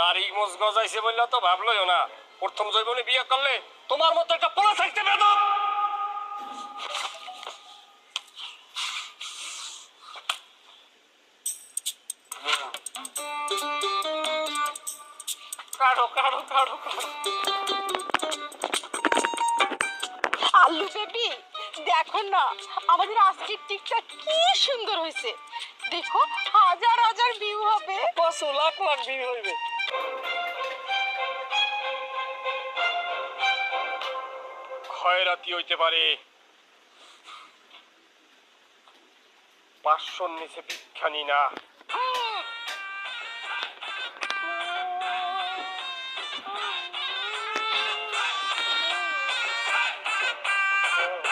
তারিখ মুজ গজাইছে বললে তো ভাবলইও না প্রথম জৈবনে বিয়ে করলে তোমার মতো একটা পোলা থাকতে বেদব। কাঢ়ো কাঢ়ো কাঢ়ো কাঢ়ো। আল্লু বেবি দেখো না আমাদের আজকের টিকটা কি সুন্দর হয়েছে। দেখো হাজার হাজার ভিউ হবে। 5 লাখ লাখ বিয়ে হইবে। খয়রাতি হইতে পারে, 500 নিচে ভিক্ষানি না।